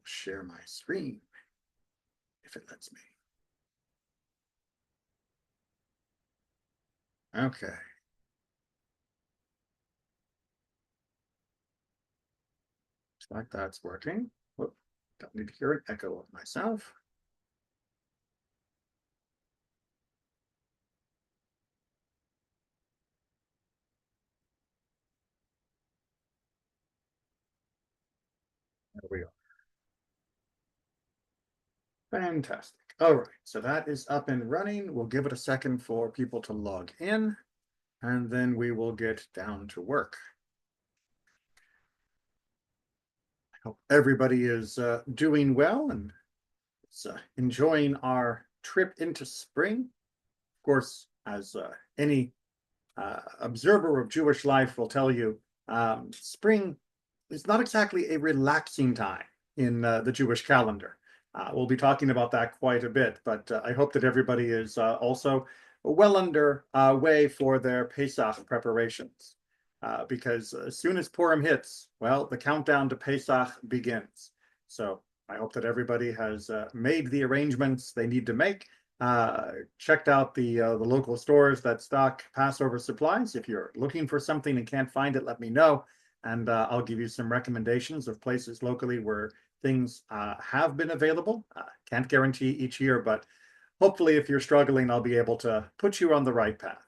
share my screen if it lets me. Okay. Looks like that's working. Whoop, don't need to hear an echo of myself. There we are. Fantastic. All right, so that is up and running. We'll give it a second for people to log in, and then we will get down to work. I hope everybody is doing well and enjoying our trip into spring. Of course, as any observer of Jewish life will tell you, spring is not exactly a relaxing time in the Jewish calendar. We'll be talking about that quite a bit, but I hope that everybody is also well under way for their Pesach preparations. Because as soon as Purim hits, well, the countdown to Pesach begins. So I hope that everybody has made the arrangements they need to make, checked out the local stores that stock Passover supplies. If you're looking for something and can't find it, let me know, and I'll give you some recommendations of places locally where things have been available. Can't guarantee each year, but hopefully if you're struggling, I'll be able to put you on the right path.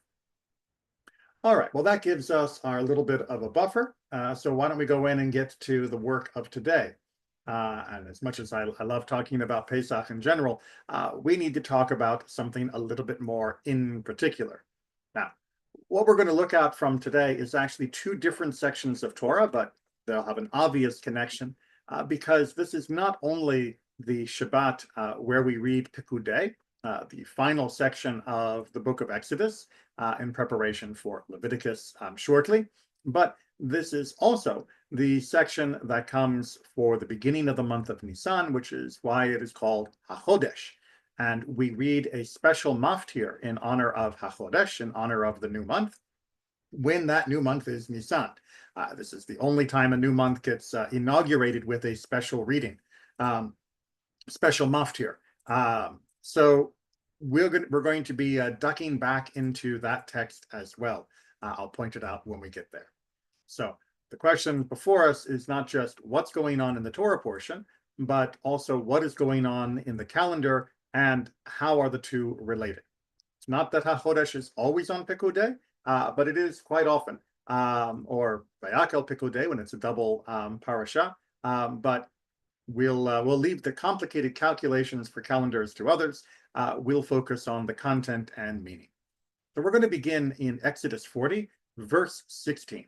All right, well, that gives us our little bit of a buffer. So why don't we go in and get to the work of today? And as much as I love talking about Pesach in general, we need to talk about something a little bit more in particular. Now, what we're going to look at from today is actually two different sections of Torah, but they'll have an obvious connection because this is not only the Shabbat where we read Pekudei, the final section of the book of Exodus in preparation for Leviticus shortly, but this is also the section that comes for the beginning of the month of Nisan, which is why it is called HaChodesh. And we read a special maftir in honor of HaChodesh, in honor of the new month, when that new month is Nisan. This is the only time a new month gets inaugurated with a special reading, special maftir. So we're going to be ducking back into that text as well. I'll point it out when we get there. So the question before us is not just what's going on in the Torah portion, but also what is going on in the calendar and how are the two related. It's not that HaChodesh is always on Pekudei, but it is quite often, or Vayakel Pekudei when it's a double parasha. But we'll leave the complicated calculations for calendars to others. We'll focus on the content and meaning. So we're going to begin in Exodus 40, verse 16.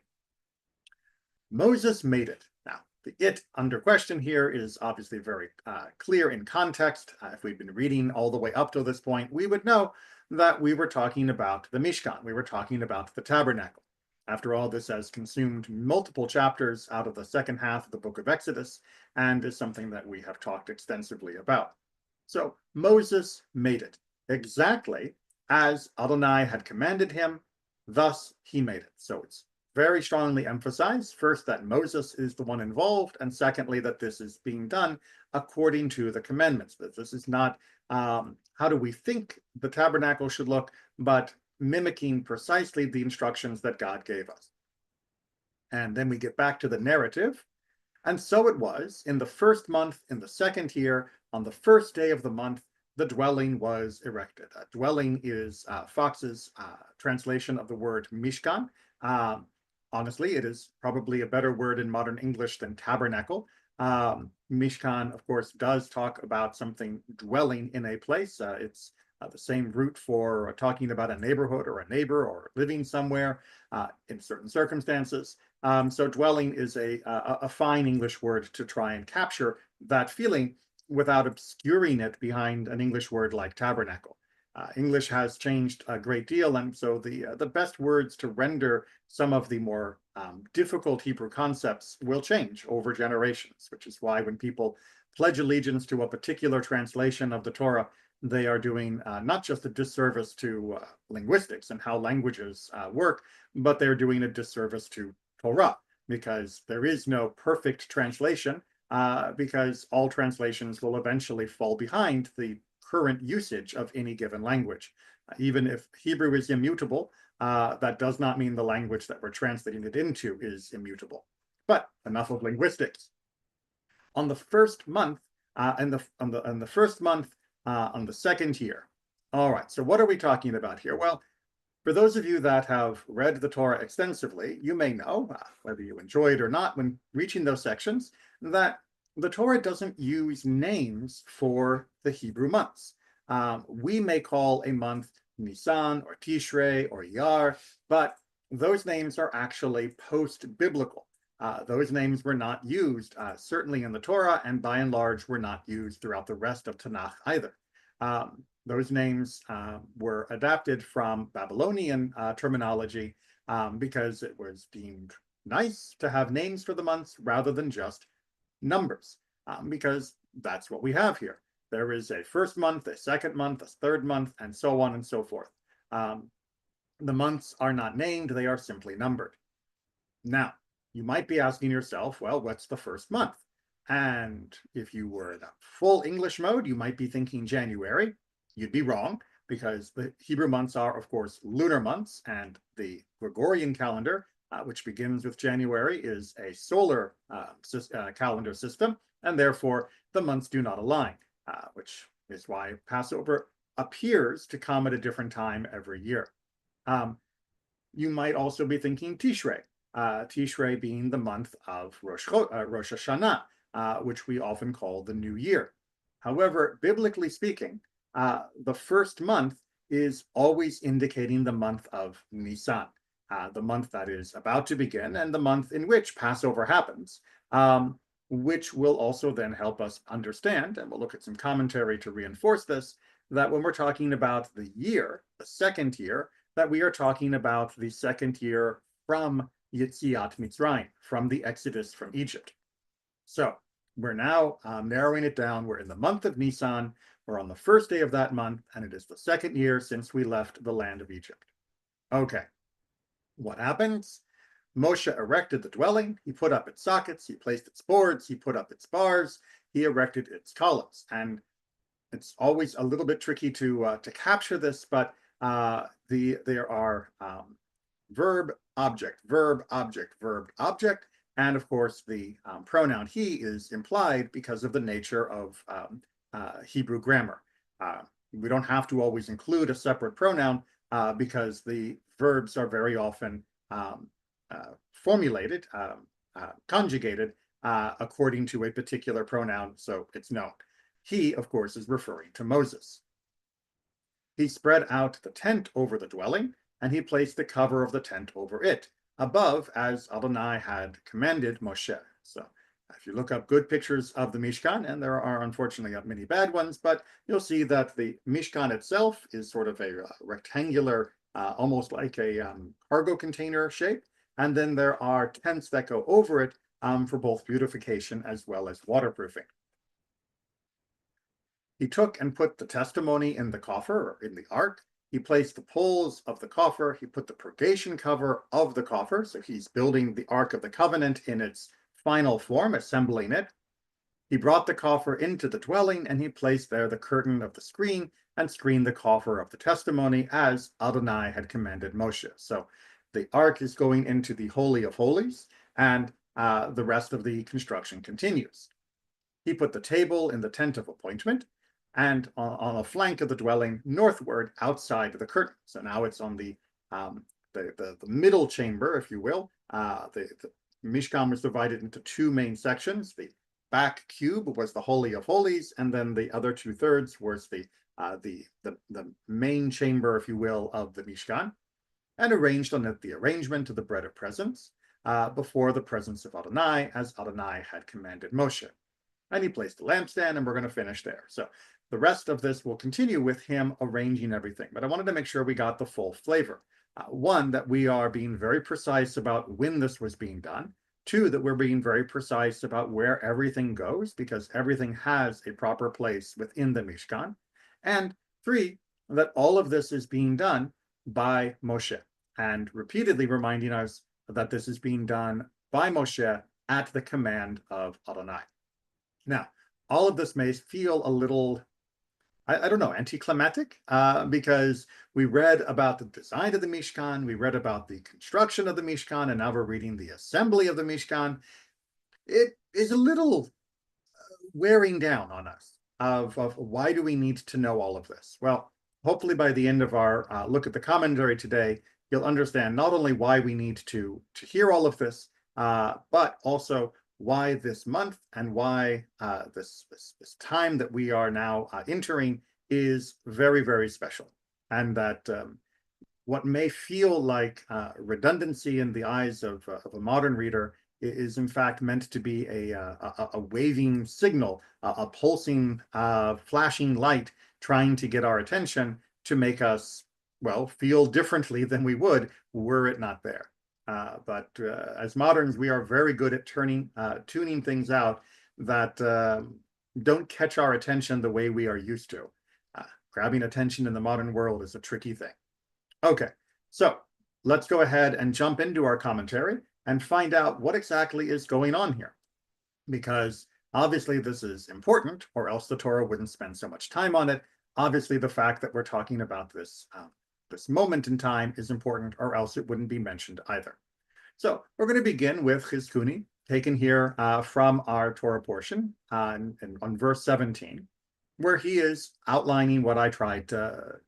Moses made it. Now, the it under question here is obviously very clear in context. If we'd been reading all the way up to this point, we would know that we were talking about the Mishkan. We were talking about the tabernacle. After all, this has consumed multiple chapters out of the second half of the book of Exodus and is something that we have talked extensively about. So Moses made it exactly as Adonai had commanded him, thus he made it. So it's very strongly emphasized, first, that Moses is the one involved, and secondly, that this is being done according to the commandments. That this is not how do we think the tabernacle should look, but mimicking precisely the instructions that God gave us. And then we get back to the narrative. And so it was, in the first month, in the second year, on the first day of the month, the dwelling was erected. Dwelling is Fox's translation of the word Mishkan. Honestly, it is probably a better word in modern English than tabernacle. Mishkan, of course, does talk about something dwelling in a place. It's the same root for talking about a neighborhood or a neighbor or living somewhere in certain circumstances. So dwelling is a fine English word to try and capture that feeling without obscuring it behind an English word like tabernacle. English has changed a great deal, and so the best words to render some of the more difficult Hebrew concepts will change over generations, which is why when people pledge allegiance to a particular translation of the Torah, they are doing not just a disservice to linguistics and how languages work, but they're doing a disservice to Torah, because there is no perfect translation. because all translations will eventually fall behind the current usage of any given language. Even if Hebrew is immutable, that does not mean the language that we're translating it into is immutable. But enough of linguistics. On the first month, on the first month, on the second year. All right, so what are we talking about here? Well, for those of you that have read the Torah extensively, you may know, whether you enjoy it or not when reaching those sections, that the Torah doesn't use names for the Hebrew months. We may call a month Nisan or Tishrei or Iyar, but those names are actually post-biblical. Those names were not used, certainly in the Torah, and by and large were not used throughout the rest of Tanakh either. Those names were adapted from Babylonian terminology because it was deemed nice to have names for the months rather than just numbers, because that's what we have here. There is a first month, a second month, a third month, and so on and so forth. The months are not named, they are simply numbered. Now, you might be asking yourself, well, what's the first month? And if you were in a full English mode, you might be thinking January. You'd be wrong, because the Hebrew months are, of course, lunar months, and the Gregorian calendar, which begins with January, is a solar calendar system, and therefore the months do not align, which is why Passover appears to come at a different time every year. You might also be thinking Tishrei, Tishrei being the month of Rosh Hashanah, which we often call the New Year. However, biblically speaking, the first month is always indicating the month of Nisan, the month that is about to begin and the month in which Passover happens, which will also then help us understand, and we'll look at some commentary to reinforce this, that when we're talking about the year, the second year, that we are talking about the second year from Yetziat Mitzrayim, from the Exodus from Egypt. So we're now narrowing it down. We're in the month of Nisan. We're on the first day of that month, and it is the second year since we left the land of Egypt. Okay, what happens? Moshe erected the dwelling. He put up its sockets. He placed its boards. He put up its bars. He erected its columns. And it's always a little bit tricky to capture this, but there are verb, object, verb, object, verb, object, and of course the pronoun he is implied because of the nature of Hebrew grammar. We don't have to always include a separate pronoun because the verbs are very often formulated, conjugated according to a particular pronoun, so it's known. He, of course, is referring to Moses. He spread out the tent over the dwelling, and he placed the cover of the tent over it, above, as Adonai had commanded Moshe. So if you look up good pictures of the Mishkan, and there are unfortunately many bad ones, but you'll see that the Mishkan itself is sort of a rectangular, almost like a cargo container shape. And then there are tents that go over it for both beautification as well as waterproofing. He took and put the testimony in the coffer, or in the ark. He placed the poles of the coffer. He put the purgation cover of the coffer. So he's building the Ark of the Covenant in its final form, assembling it. He brought the coffer into the dwelling, and he placed there the curtain of the screen and screened the coffer of the testimony as Adonai had commanded Moshe. So the ark is going into the Holy of Holies, and the rest of the construction continues. He put the table in the tent of appointment, and on a flank of the dwelling northward outside the curtain. So now it's on the middle chamber, if you will. The Mishkan was divided into two main sections. The back cube was the Holy of Holies, and then the other 2/3 was the main chamber, if you will, of the Mishkan, and arranged on it the arrangement of the bread of presence before the presence of Adonai, as Adonai had commanded Moshe. And he placed the lampstand, and we're going to finish there. So the rest of this will continue with him arranging everything. But I wanted to make sure we got the full flavor. One, that we are being very precise about when this was being done. Two, that we're being very precise about where everything goes, because everything has a proper place within the Mishkan. And three, that all of this is being done by Moshe, and repeatedly reminding us that this is being done by Moshe at the command of Adonai. Now, all of this may feel a little, I don't know, anticlimactic, because we read about the design of the Mishkan, we read about the construction of the Mishkan, and now we're reading the assembly of the Mishkan. It is a little wearing down on us of why do we need to know all of this? Well, hopefully by the end of our look at the commentary today, you'll understand not only why we need to hear all of this, but also why this month and why this time that we are now entering is very, very special. And that what may feel like redundancy in the eyes of a modern reader is in fact meant to be a waving signal, a pulsing, flashing light trying to get our attention to make us, well, feel differently than we would were it not there. But as moderns, we are very good at tuning things out that don't catch our attention the way we are used to. Grabbing attention in the modern world is a tricky thing. Okay, so let's go ahead and jump into our commentary and find out what exactly is going on here. Because obviously this is important, or else the Torah wouldn't spend so much time on it. Obviously, the fact that we're talking about this, this moment in time is important, or else it wouldn't be mentioned either. So we're going to begin with Chizkuni, taken here from our Torah portion on verse 17, where he is outlining what I tried to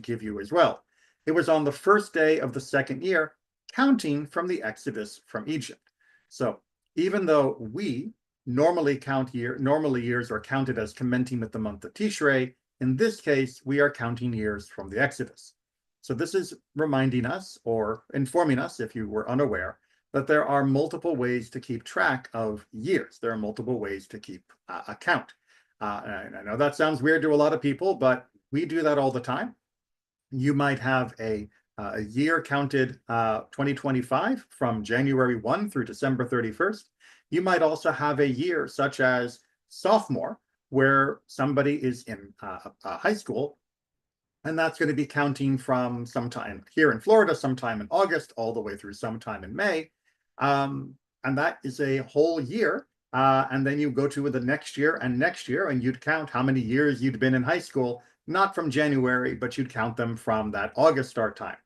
give you as well. It was on the first day of the second year, counting from the exodus from Egypt. So even though we normally years are counted as commencing with the month of Tishrei, in this case, we are counting years from the exodus. So this is reminding us or informing us, if you were unaware, that there are multiple ways to keep track of years. There are multiple ways to keep a count. And I know that sounds weird to a lot of people, but we do that all the time. You might have a year counted 2025 from January 1 through December 31st. You might also have a year such as sophomore, where somebody is in high school, and that's going to be counting from sometime here in Florida, sometime in August, all the way through sometime in May. And that is a whole year. And then you go to the next year, and you'd count how many years you'd been in high school, not from January, but you'd count them from that August start time.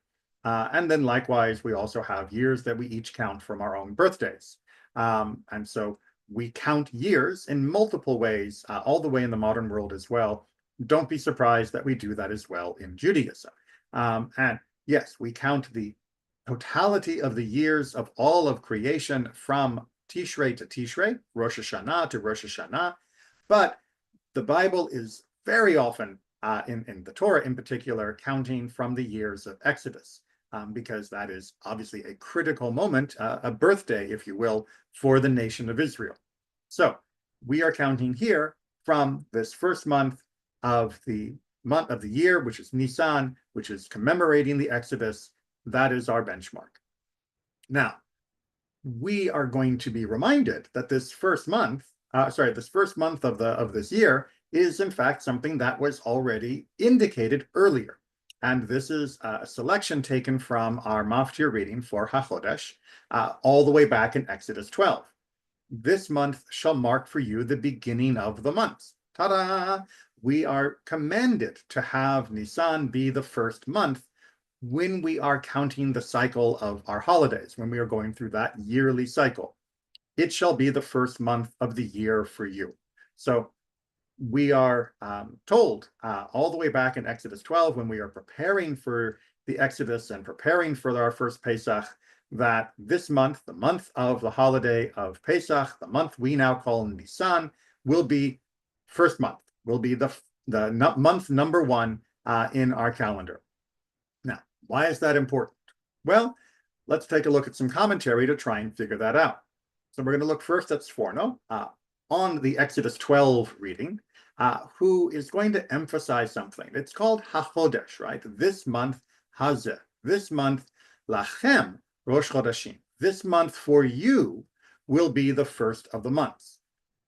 And then likewise, we also have years that we each count from our own birthdays. And so we count years in multiple ways, all the way in the modern world as well. Don't be surprised that we do that as well in Judaism. And yes, we count the totality of the years of all of creation from Tishrei to Tishrei, Rosh Hashanah to Rosh Hashanah. But the Bible is very often, in the Torah in particular, counting from the years of Exodus, because that is obviously a critical moment, a birthday, if you will, for the nation of Israel. So we are counting here from this first month of the year, which is Nisan, which is commemorating the Exodus. That is our benchmark. Now, we are going to be reminded that this first month of this year is in fact something that was already indicated earlier. And this is a selection taken from our Maftir reading for HaChodesh, all the way back in Exodus 12. This month shall mark for you the beginning of the months. Ta-da! We are commanded to have Nisan be the first month when we are counting the cycle of our holidays, when we are going through that yearly cycle. It shall be the first month of the year for you. So we are told all the way back in Exodus 12, when we are preparing for the Exodus and preparing for our first Pesach, that this month, the month of the holiday of Pesach, the month we now call Nisan, will be first month, will be the month number one in our calendar. Now, why is that important? Well, let's take a look at some commentary to try and figure that out. So we're going to look first at Sforno on the Exodus 12 reading, who is going to emphasize something. It's called HaChodesh, right? This month, Hazeh. This month, Lachem Rosh Chodashim. This month for you will be the first of the months.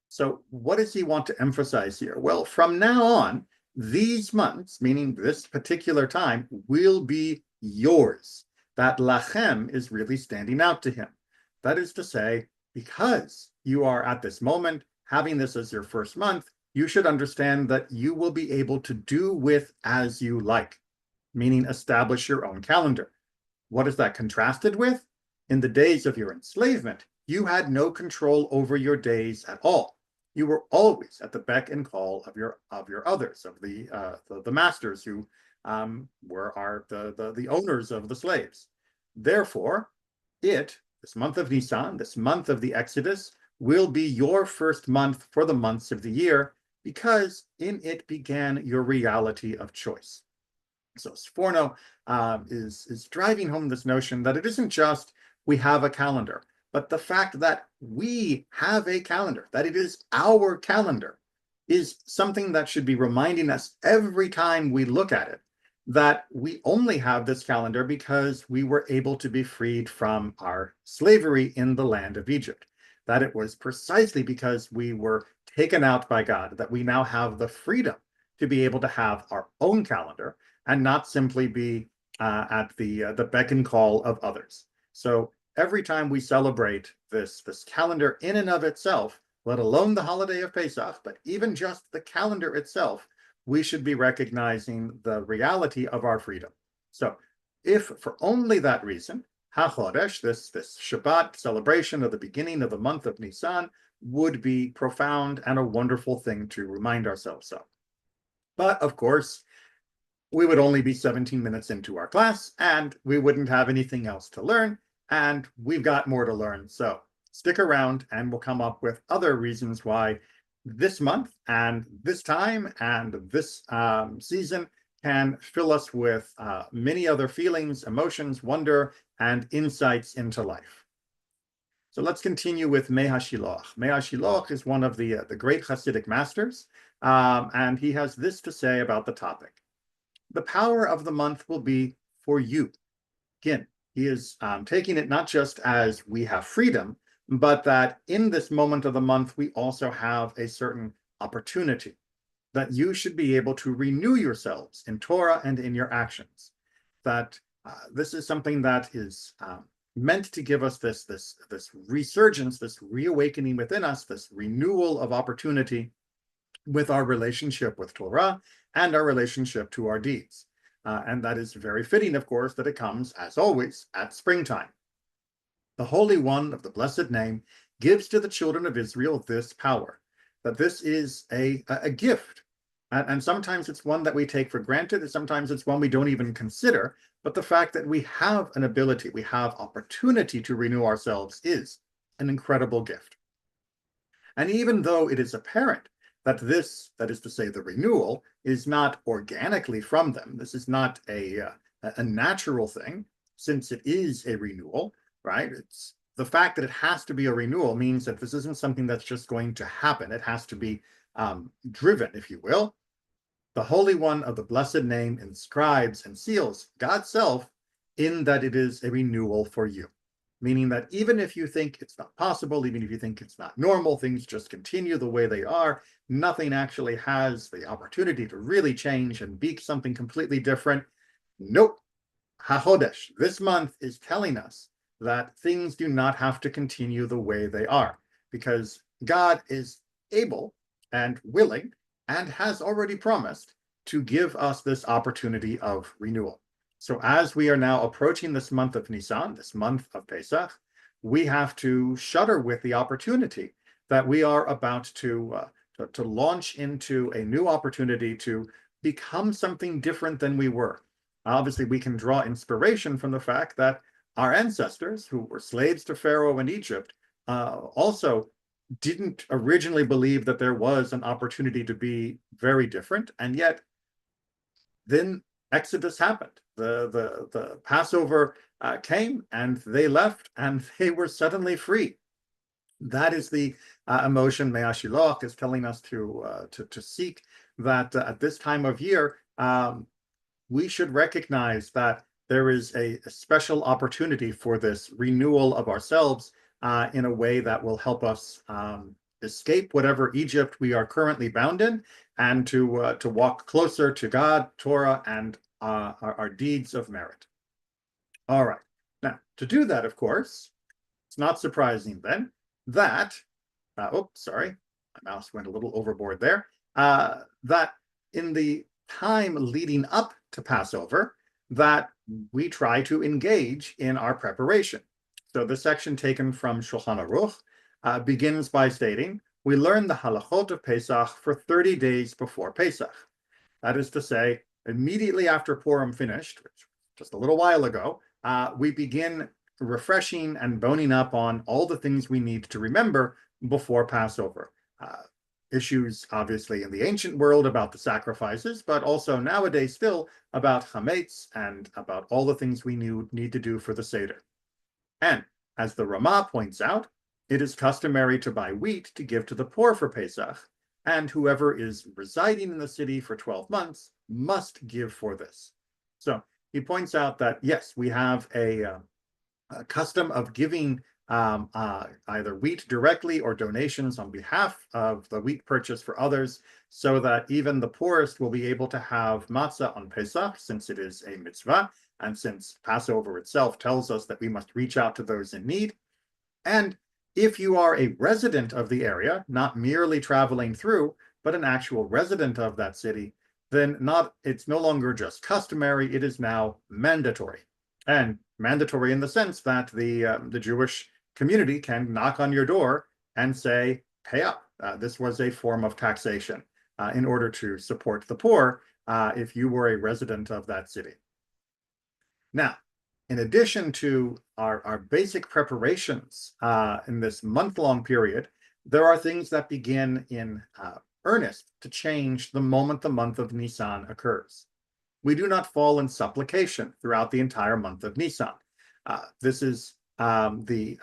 So what does he want to emphasize here? Well, from now on, these months, meaning this particular time, will be yours. That lachem is really standing out to him. That is to say, because you are at this moment having this as your first month, you should understand that you will be able to do with as you like, meaning establish your own calendar. What is that contrasted with? In the days of your enslavement, you had no control over your days at all. You were always at the beck and call of your others, of the masters who were the owners of the slaves. Therefore, this month of Nisan, this month of the Exodus, will be your first month for the months of the year, because in it began your reality of choice. So Sforno is driving home this notion that it isn't just we have a calendar, but the fact that we have a calendar, that it is our calendar, is something that should be reminding us every time we look at it, that we only have this calendar because we were able to be freed from our slavery in the land of Egypt. That it was precisely because we were taken out by God that we now have the freedom to be able to have our own calendar and not simply be at the beck and call of others. So every time we celebrate this calendar in and of itself, let alone the holiday of Pesach, but even just the calendar itself, we should be recognizing the reality of our freedom. So if for only that reason, HaChodesh, this Shabbat celebration of the beginning of the month of Nisan, would be profound and a wonderful thing to remind ourselves of. But of course, we would only be 17 minutes into our class and we wouldn't have anything else to learn, and we've got more to learn. So stick around and we'll come up with other reasons why this month and this time and this season can fill us with many other feelings, emotions, wonder, and insights into life. So let's continue with Mei HaShiloach. Mei HaShiloach is one of the great Hasidic masters, and he has this to say about the topic. The power of the month will be for you. Again, he is taking it not just as we have freedom, but that in this moment of the month, we also have a certain opportunity that you should be able to renew yourselves in Torah and in your actions. That this is something that is meant to give us this resurgence, this reawakening within us, this renewal of opportunity with our relationship with Torah and our relationship to our deeds. And that is very fitting, of course, that it comes, as always, at springtime. The Holy One of the blessed name gives to the children of Israel this power, that this is a gift. And sometimes it's one that we take for granted, and sometimes it's one we don't even consider. But the fact that we have an ability, we have opportunity to renew ourselves is an incredible gift. And even though it is apparent that this, that is to say, the renewal, is not organically from them, this is not a natural thing, since it is a renewal, right? It's the fact that it has to be a renewal means that this isn't something that's just going to happen. It has to be driven, if you will. The Holy One of the blessed name inscribes and seals God's self in that it is a renewal for you. Meaning that even if you think it's not possible, even if you think it's not normal, things just continue the way they are, nothing actually has the opportunity to really change and be something completely different. Nope. HaChodesh, this month, is telling us that things do not have to continue the way they are, because God is able and willing and has already promised to give us this opportunity of renewal. So as we are now approaching this month of Nisan, this month of Pesach, we have to shudder with the opportunity that we are about to launch into a new opportunity to become something different than we were. Obviously, we can draw inspiration from the fact that our ancestors, who were slaves to Pharaoh in Egypt, also didn't originally believe that there was an opportunity to be very different, and yet then Exodus happened. The Passover came, and they left, and they were suddenly free. That is the emotion Mei HaShiloach is telling us to seek. That at this time of year, we should recognize that there is a special opportunity for this renewal of ourselves in a way that will help us escape whatever Egypt we are currently bound in, and to walk closer to God, Torah, and our deeds of merit. All right. Now, to do that, of course, it's not surprising then that, my mouse went a little overboard there, that in the time leading up to Passover, that we try to engage in our preparation. So this section taken from Shulchan Aruch begins by stating, we learn the halachot of Pesach for 30 days before Pesach. That is to say, immediately after Purim finished, just a little while ago, we begin refreshing and boning up on all the things we need to remember before Passover. Issues, obviously, in the ancient world about the sacrifices, but also nowadays still about chametz and about all the things we need to do for the Seder. And as the Ramah points out, it is customary to buy wheat to give to the poor for Pesach, and whoever is residing in the city for 12 months must give for this. So he points out that, yes, we have a custom of giving either wheat directly or donations on behalf of the wheat purchase for others, so that even the poorest will be able to have matzah on Pesach, since it is a mitzvah, and since Passover itself tells us that we must reach out to those in need. And if you are a resident of the area, not merely traveling through, but an actual resident of that city, then it's no longer just customary, it is now mandatory. And mandatory in the sense that the Jewish community can knock on your door and say, pay up. This was a form of taxation in order to support the poor if you were a resident of that city. Now, in addition to our basic preparations in this month-long period, there are things that begin in earnest to change the moment the month of Nisan occurs. We do not fall in supplication throughout the entire month of Nisan. This is the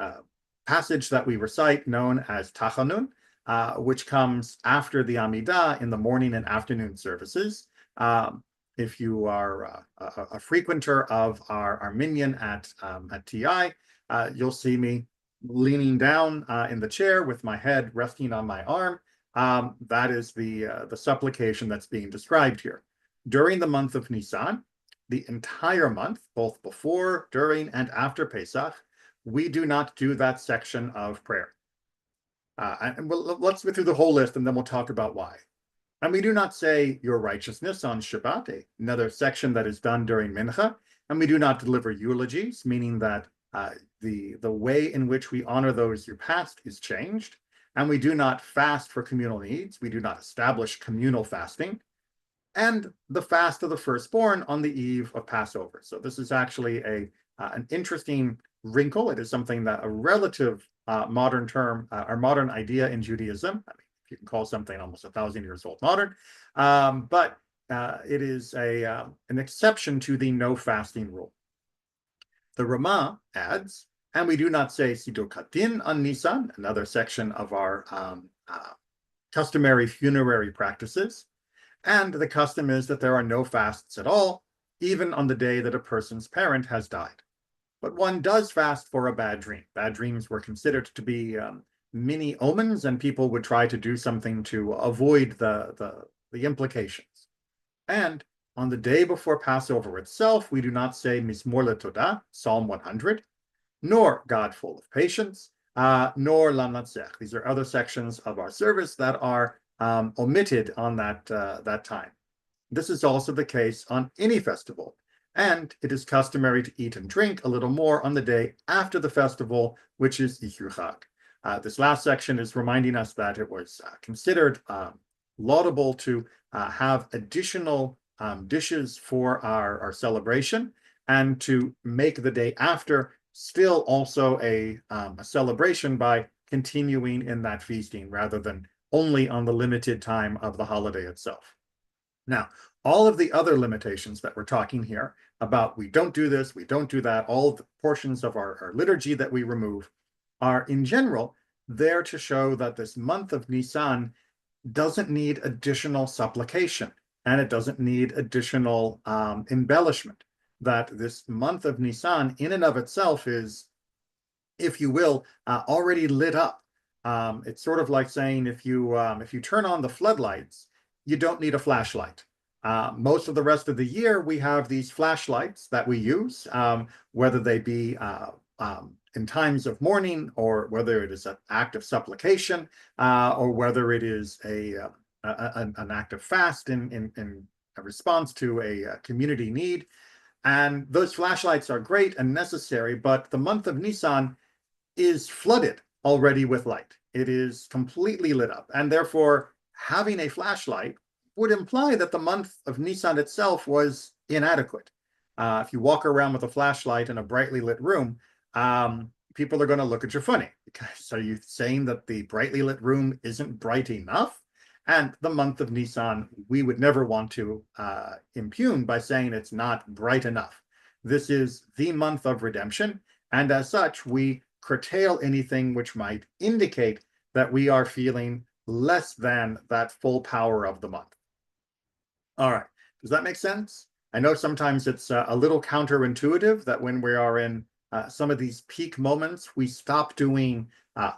passage that we recite known as Tachanun, which comes after the Amidah in the morning and afternoon services. If you are a frequenter of our minyan at TI, you'll see me leaning down in the chair with my head resting on my arm. That is the supplication that's being described here. During the month of Nisan, the entire month, both before, during, and after Pesach, we do not do that section of prayer. And let's go through the whole list and then we'll talk about why. And we do not say your righteousness on Shabbat, another section that is done during Mincha. And we do not deliver eulogies, meaning that the way in which we honor those who passed is changed. And we do not fast for communal needs. We do not establish communal fasting. And the fast of the firstborn on the eve of Passover. So this is actually an interesting wrinkle. It is something that a relative modern term or modern idea in Judaism. I mean, if you can call something almost 1,000 years old modern, but it is an exception to the no fasting rule. The Ramah adds, and we do not say Siddur Katin on Nisan, another section of our customary funerary practices. And the custom is that there are no fasts at all, even on the day that a person's parent has died. But one does fast for a bad dream. Bad dreams were considered to be mini omens, and people would try to do something to avoid the implications. And on the day before Passover itself, we do not say Mizmor LeTodah, Psalm 100, nor God full of patience, nor Lam Natzech. These are other sections of our service that are omitted on that time. This is also the case on any festival, and it is customary to eat and drink a little more on the day after the festival, which is Ichur Chag. This last section is reminding us that it was considered laudable to have additional dishes for our celebration, and to make the day after still also a celebration by continuing in that feasting rather than only on the limited time of the holiday itself. Now, all of the other limitations that we're talking here about we don't do this, we don't do that, all of the portions of our liturgy that we remove are in general there to show that this month of Nisan doesn't need additional supplication and it doesn't need additional embellishment. That this month of Nisan in and of itself is, if you will, already lit up. It's sort of like saying if you turn on the floodlights, you don't need a flashlight. Most of the rest of the year, we have these flashlights that we use, whether they be in times of mourning, or whether it is an act of supplication, or whether it is an act of fast in a response to a community need. And those flashlights are great and necessary, but the month of Nisan is flooded already with light. It is completely lit up, and therefore having a flashlight would imply that the month of Nisan itself was inadequate. If you walk around with a flashlight in a brightly lit room, people are going to look at you funny. Because are you saying that the brightly lit room isn't bright enough? And the month of Nisan, we would never want to impugn by saying it's not bright enough. This is the month of redemption, and as such, we curtail anything which might indicate that we are feeling less than that full power of the month. All right, does that make sense? I know sometimes it's a little counterintuitive that when we are in some of these peak moments, we stop doing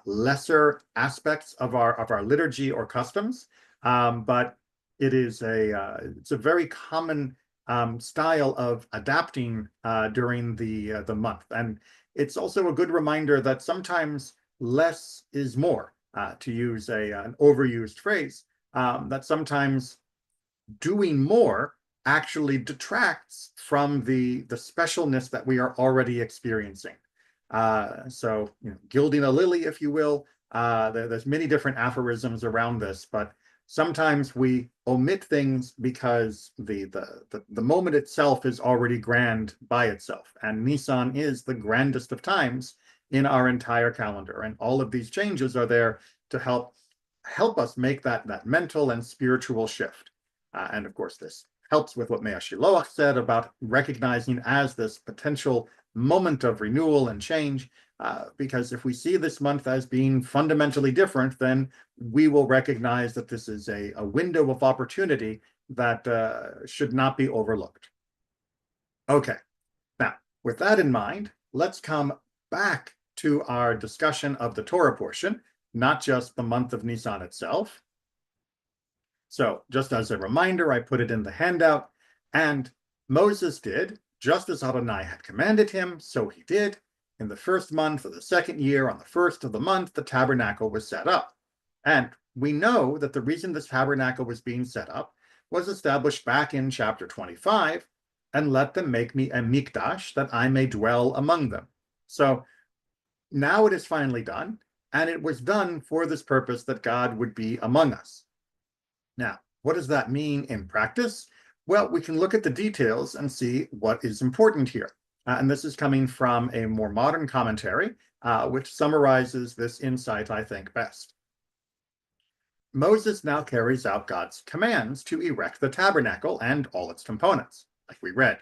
lesser aspects of our liturgy or customs, but it's a very common style of adapting during the month, and it's also a good reminder that sometimes less is more, to use an overused phrase. That sometimes doing more actually detracts from the specialness that we are already experiencing. So, gilding a lily, if you will. There's many different aphorisms around this, but sometimes we omit things because the moment itself is already grand by itself, and Nisan is the grandest of times in our entire calendar, and all of these changes are there to help us make that mental and spiritual shift. And of course, this helps with what Mea Shiloach said about recognizing as this potential moment of renewal and change, because if we see this month as being fundamentally different, then we will recognize that this is a window of opportunity that should not be overlooked. Okay, now with that in mind, let's come back to our discussion of the Torah portion, not just the month of Nisan itself. So just as a reminder, I put it in the handout, and Moses did just as Adonai had commanded him, so he did. In the first month of the second year, on the first of the month, the tabernacle was set up. And we know that the reason this tabernacle was being set up was established back in chapter 25, and let them make me a mikdash, that I may dwell among them. So now it is finally done, and it was done for this purpose, that God would be among us. Now, what does that mean in practice? Well, we can look at the details and see what is important here. And this is coming from a more modern commentary, which summarizes this insight, I think, best. Moses now carries out God's commands to erect the tabernacle and all its components, like we read.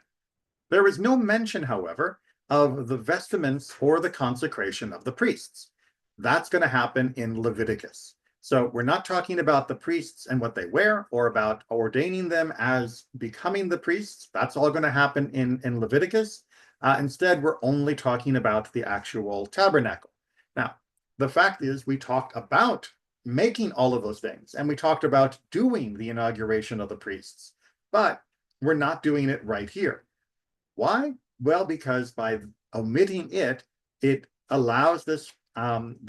There is no mention, however, of the vestments or the consecration of the priests. That's going to happen in Leviticus. So we're not talking about the priests and what they wear, or about ordaining them as becoming the priests. That's all going to happen in Leviticus. Instead, we're only talking about the actual tabernacle. Now, the fact is, we talked about making all of those things, and we talked about doing the inauguration of the priests, but we're not doing it right here. Why? Well, because by omitting it, it allows this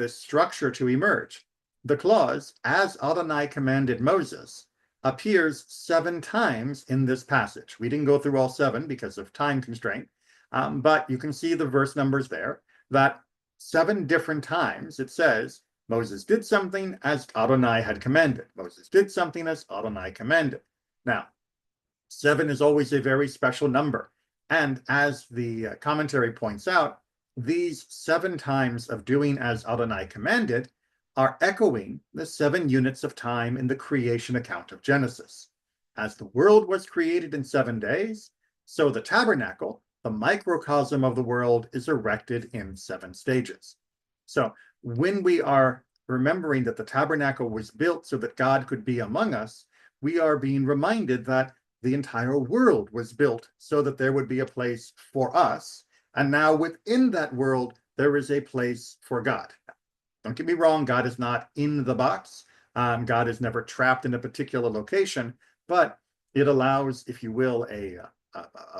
structure to emerge. The clause, as Adonai commanded Moses, appears 7 times in this passage. We didn't go through all 7 because of time constraint, but you can see the verse numbers there, that 7 different times it says, Moses did something as Adonai had commanded. Moses did something as Adonai commanded. Now, 7 is always a very special number. And as the commentary points out, these 7 times of doing as Adonai commanded are echoing the 7 units of time in the creation account of Genesis. As the world was created in 7 days, so the tabernacle, the microcosm of the world, is erected in 7 stages. So when we are remembering that the tabernacle was built so that God could be among us, we are being reminded that the entire world was built so that there would be a place for us. And now within that world, there is a place for God. Don't get me wrong, God is not in the box. God is never trapped in a particular location, but it allows, if you will, a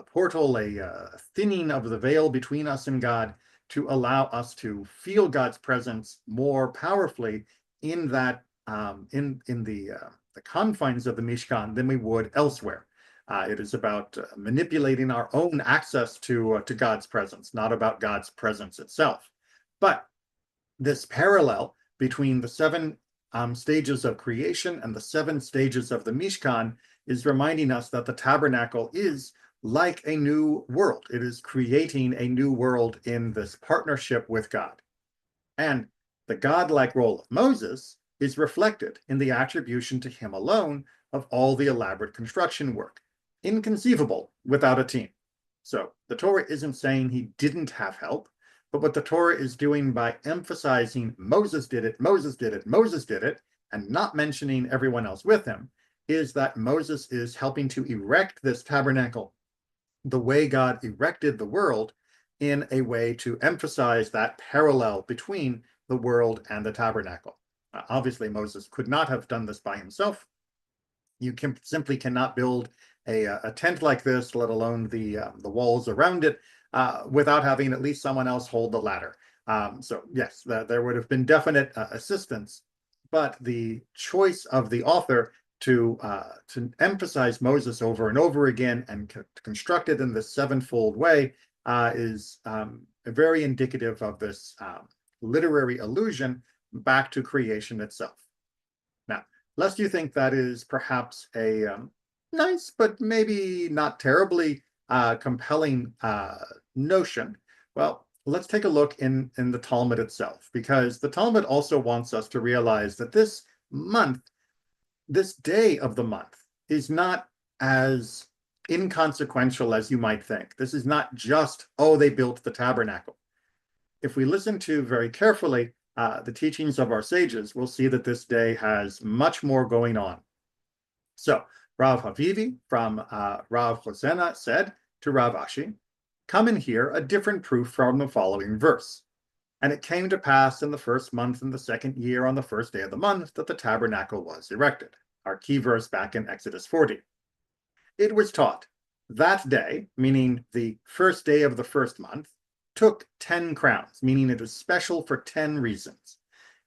portal, a thinning of the veil between us and God, to allow us to feel God's presence more powerfully in that in the confines of the Mishkan than we would elsewhere. It is about manipulating our own access to God's presence, not about God's presence itself. But this parallel between the seven stages of creation and the seven stages of the Mishkan is reminding us that the tabernacle is like a new world. It is creating a new world in this partnership with God. And the godlike role of Moses is reflected in the attribution to him alone of all the elaborate construction work, inconceivable without a team. So the Torah isn't saying he didn't have help, but what the Torah is doing by emphasizing Moses did it, Moses did it, Moses did it, and not mentioning everyone else with him, is that Moses is helping to erect this tabernacle the way God erected the world, in a way to emphasize that parallel between the world and the tabernacle. Obviously, Moses could not have done this by himself. You simply cannot build a tent like this, let alone the walls around it, without having at least someone else hold the ladder. So yes, there would have been definite assistance, but the choice of the author to emphasize Moses over and over again and construct it in this sevenfold way is very indicative of this literary allusion back to creation itself. Now, lest you think that is perhaps a nice, but maybe not terribly compelling notion, well, let's take a look in the Talmud itself, because the Talmud also wants us to realize that this month, this day of the month, is not as inconsequential as you might think. This is not just, oh, they built the tabernacle. If we listen to very carefully the teachings of our sages, we'll see that this day has much more going on. So Rav Havivi from Rav Hosanna said to Rav Ashi, "Come and hear a different proof from the following verse. And it came to pass in the first month in the second year on the first day of the month that the tabernacle was erected." Our key verse back in Exodus 40. "It was taught that day," meaning the first day of the first month, "took 10 crowns," meaning it is special for 10 reasons.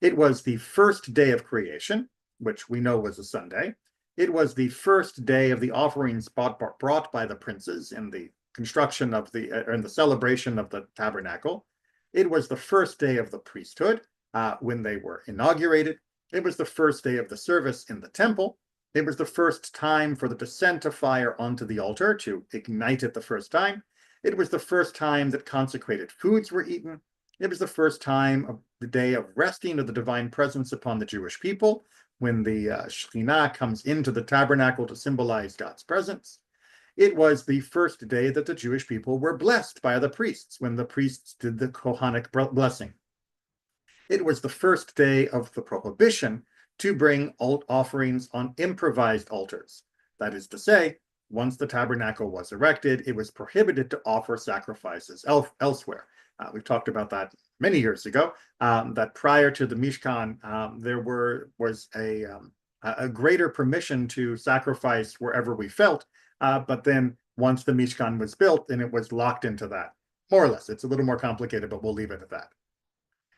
It was the first day of creation, which we know was a Sunday. It was the first day of the offerings brought by the princes in the construction of in the celebration of the tabernacle. It was the first day of the priesthood when they were inaugurated. It was the first day of the service in the temple. It was the first time for the descent of fire onto the altar to ignite it the first time. It was the first time that consecrated foods were eaten. It was the first time of the day of resting of the divine presence upon the Jewish people, when the Shekhinah comes into the tabernacle to symbolize God's presence. It was the first day that the Jewish people were blessed by the priests, when the priests did the Kohanic blessing. It was the first day of the prohibition to bring offerings on improvised altars. That is to say, once the tabernacle was erected, it was prohibited to offer sacrifices elsewhere. We've talked about that many years ago, that prior to the Mishkan, there was a greater permission to sacrifice wherever we felt, but then once the Mishkan was built, then it was locked into that. More or less. It's a little more complicated, but we'll leave it at that.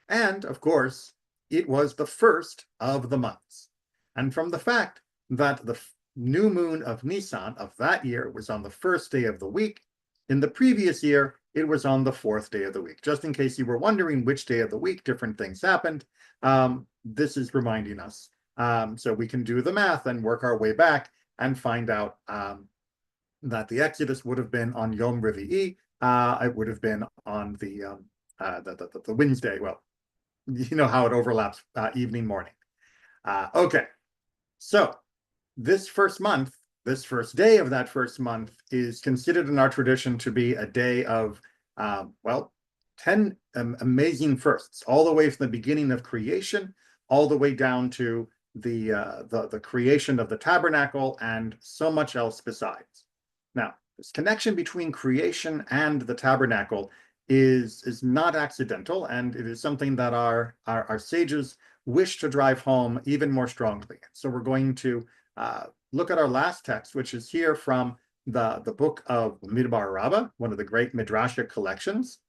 And, of course, it was the first of the months. And from the fact that the new moon of Nisan of that year was on the first day of the week, in the previous year, it was on the fourth day of the week. Just in case you were wondering which day of the week different things happened, this is reminding us. So we can do the math and work our way back and find out that the Exodus would have been on Yom Revi'i. It would have been on the Wednesday. Well, you know how it overlaps evening, morning. Okay, so this first month, this first day of that first month is considered in our tradition to be a day of, 10 amazing firsts, all the way from the beginning of creation, all the way down to the creation of the tabernacle and so much else besides. Now, this connection between creation and the tabernacle is not accidental, and it is something that our sages wish to drive home even more strongly. So we're going to look at our last text, which is here from the book of Midbar Rabbah, one of the great Midrashic collections.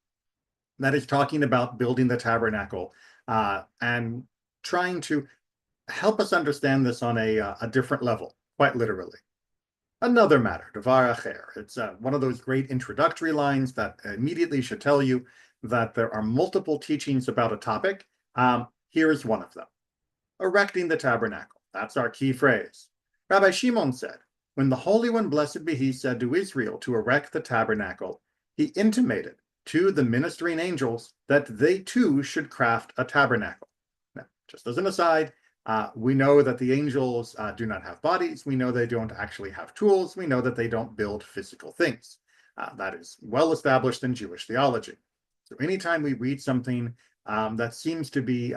that is talking about building the tabernacle and trying to help us understand this on a different level, quite literally. Another matter, Devar Acher. It's one of those great introductory lines that immediately should tell you that there are multiple teachings about a topic. Here's one of them. Erecting the tabernacle. That's our key phrase. Rabbi Shimon said, when the Holy One, blessed be he, said to Israel to erect the tabernacle, he intimated to the ministering angels that they too should craft a tabernacle. Now, just as an aside, we know that the angels do not have bodies. We know they don't actually have tools. We know that they don't build physical things. That is well established in Jewish theology. So anytime we read something that seems to be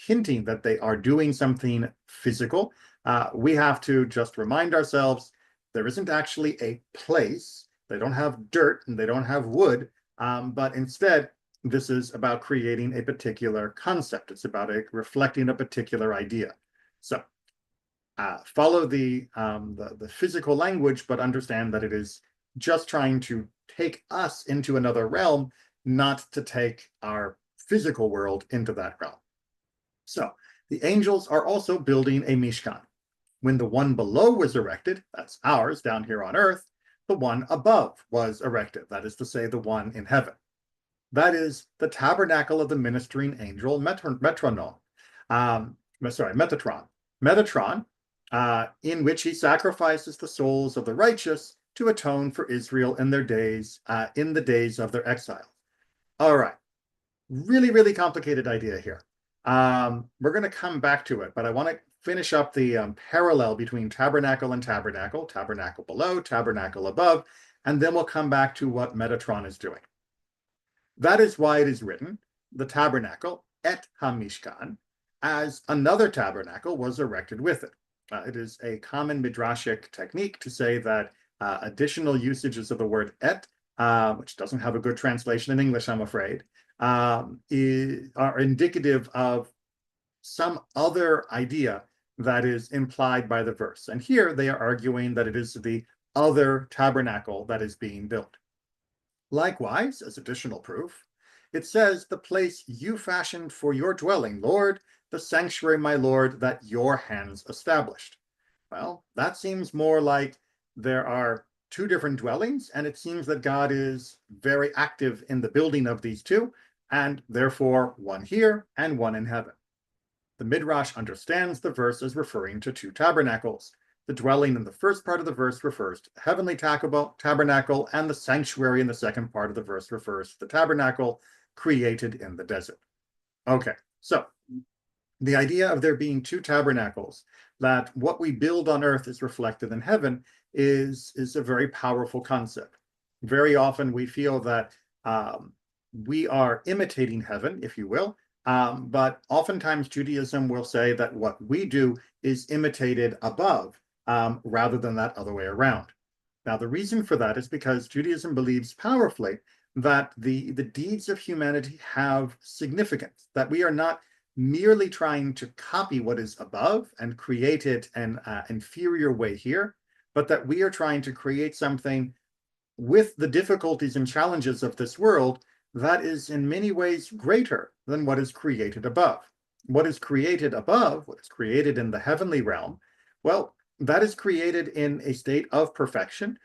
hinting that they are doing something physical, we have to just remind ourselves there isn't actually a place. They don't have dirt and they don't have wood, but instead, this is about creating a particular concept. It's about reflecting a particular idea. So follow the physical language, but understand that it is just trying to take us into another realm, not to take our physical world into that realm. So the angels are also building a Mishkan. When the one below was erected, that's ours down here on earth, the one above was erected, that is to say, the one in heaven. That is the tabernacle of the ministering angel Metatron, in which he sacrifices the souls of the righteous to atone for Israel in their days, in the days of their exile. All right, really, really complicated idea here. We're going to come back to it, but I want to finish up the parallel between tabernacle and tabernacle, tabernacle below, tabernacle above, and then we'll come back to what Metatron is doing. That is why it is written, the tabernacle, et hamishkan, as another tabernacle was erected with it. It is a common midrashic technique to say that additional usages of the word et, which doesn't have a good translation in English, I'm afraid, are indicative of some other idea that is implied by the verse. And here they are arguing that it is the other tabernacle that is being built. Likewise, as additional proof, it says, the place you fashioned for your dwelling, Lord, the sanctuary, my Lord, that your hands established. Well, that seems more like there are two different dwellings, and it seems that God is very active in the building of these two, and therefore one here and one in heaven. The Midrash understands the verse as referring to two tabernacles. The dwelling in the first part of the verse refers to the heavenly tabernacle, and the sanctuary in the second part of the verse refers to the tabernacle created in the desert. Okay, so the idea of there being two tabernacles, that what we build on earth is reflected in heaven, is a very powerful concept. Very often we feel that we are imitating heaven, if you will, but oftentimes Judaism will say that what we do is imitated above, rather than that other way around. Now, the reason for that is because Judaism believes powerfully that the deeds of humanity have significance, that we are not merely trying to copy what is above and create it an inferior way here, but that we are trying to create something with the difficulties and challenges of this world that is in many ways greater than what is created above. What is created above, what is created in the heavenly realm, well, that is created in a state of perfection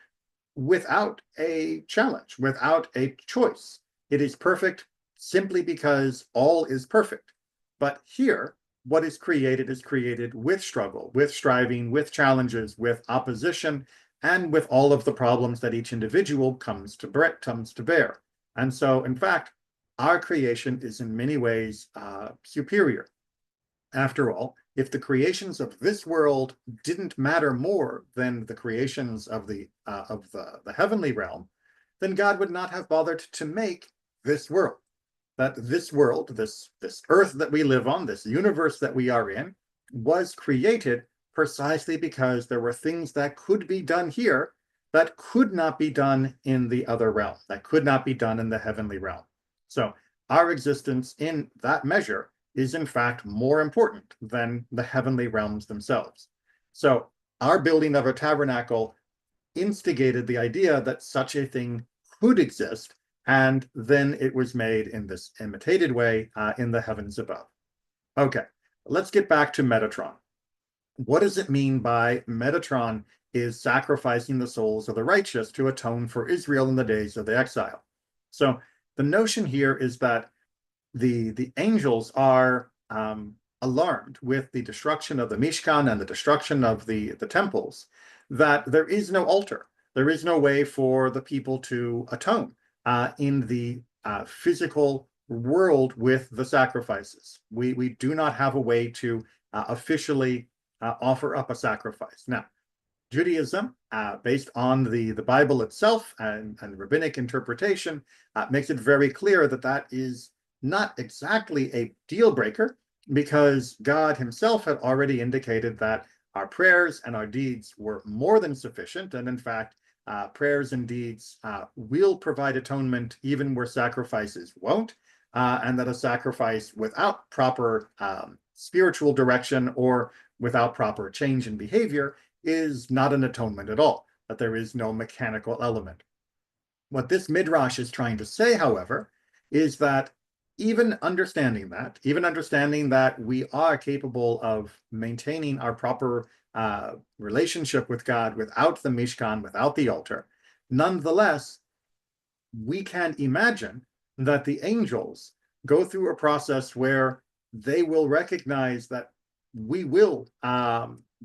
without a challenge, without a choice. It is perfect simply because all is perfect. But here, what is created with struggle, with striving, with challenges, with opposition, and with all of the problems that each individual comes to bear. And so, in fact, our creation is in many ways superior. After all, if the creations of this world didn't matter more than the creations of the heavenly realm, then God would not have bothered to make this world. That this world, this earth that we live on, this universe that we are in, was created precisely because there were things that could be done here that could not be done in the other realm, that could not be done in the heavenly realm. So our existence in that measure is in fact more important than the heavenly realms themselves. So our building of a tabernacle instigated the idea that such a thing could exist and then it was made in this imitated way in the heavens above. Okay, let's get back to Metatron. What does it mean by Metatron is sacrificing the souls of the righteous to atone for Israel in the days of the exile? So the notion here is that the angels are alarmed with the destruction of the Mishkan and the destruction of the temples, that there is no altar. There is no way for the people to atone in the physical world with the sacrifices. We do not have a way to officially offer up a sacrifice. Now, Judaism, based on the Bible itself and rabbinic interpretation, makes it very clear that that is not exactly a deal breaker, because God himself had already indicated that our prayers and our deeds were more than sufficient. And in fact, prayers and deeds will provide atonement even where sacrifices won't, and that a sacrifice without proper spiritual direction or without proper change in behavior is not an atonement at all, that there is no mechanical element. What this midrash is trying to say, however, is that even understanding that we are capable of maintaining our proper relationship with God without the Mishkan, without the altar, nonetheless, we can imagine that the angels go through a process where they will recognize that we will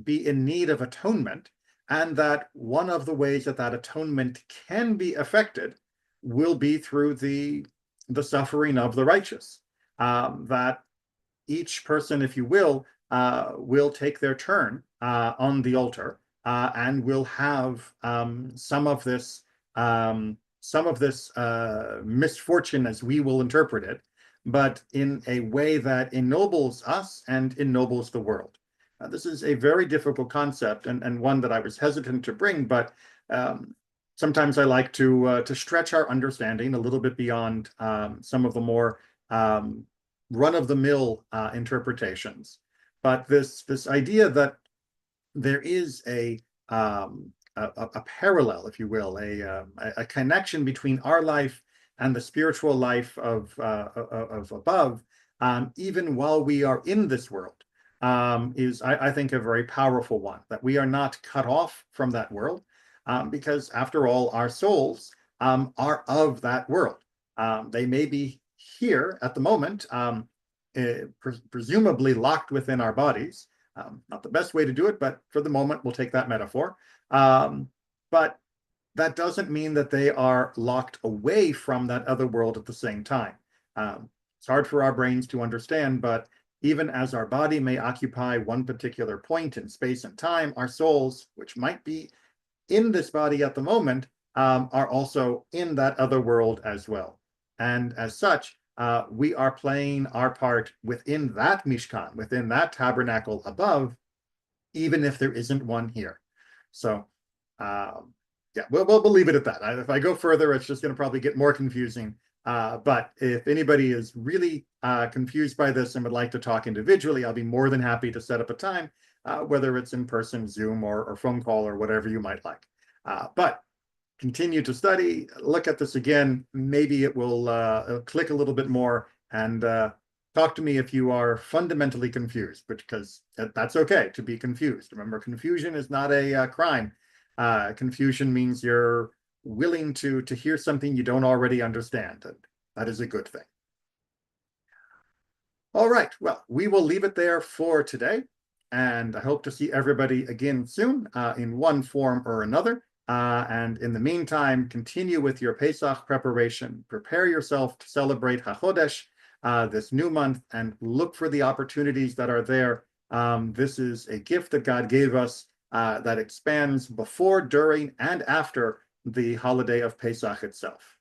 be in need of atonement, and that one of the ways that that atonement can be effected will be through the suffering of the righteous. That each person, if you will take their turn on the altar, and will have some of this misfortune, as we will interpret it, but in a way that ennobles us and ennobles the world. This is a very difficult concept, and one that I was hesitant to bring, but sometimes I like to stretch our understanding a little bit beyond some of the more run-of-the-mill interpretations. But this idea that there is a parallel, if you will, a connection between our life and the spiritual life of above, even while we are in this world, is, I think, a very powerful one, that we are not cut off from that world, because after all, our souls are of that world. They may be here at the moment, presumably locked within our bodies. Not the best way to do it, but for the moment, we'll take that metaphor. But that doesn't mean that they are locked away from that other world at the same time. It's hard for our brains to understand, but even as our body may occupy one particular point in space and time, our souls, which might be in this body at the moment, are also in that other world as well. And as such, we are playing our part within that Mishkan, within that tabernacle above, even if there isn't one here. So, yeah, we'll leave it at that. If I go further, it's just going to probably get more confusing. But if anybody is really confused by this and would like to talk individually, I'll be more than happy to set up a time, whether it's in person, Zoom, or phone call, or whatever you might like. But continue to study, look at this again. Maybe it will click a little bit more, and talk to me if you are fundamentally confused, because that's okay to be confused. Remember, confusion is not a crime. Confusion means you're willing to hear something you don't already understand, and that is a good thing. All right, well, we will leave it there for today, and I hope to see everybody again soon in one form or another. And in the meantime, continue with your Pesach preparation. Prepare yourself to celebrate HaChodesh this new month, and look for the opportunities that are there. This is a gift that God gave us that expands before, during, and after the holiday of Pesach itself.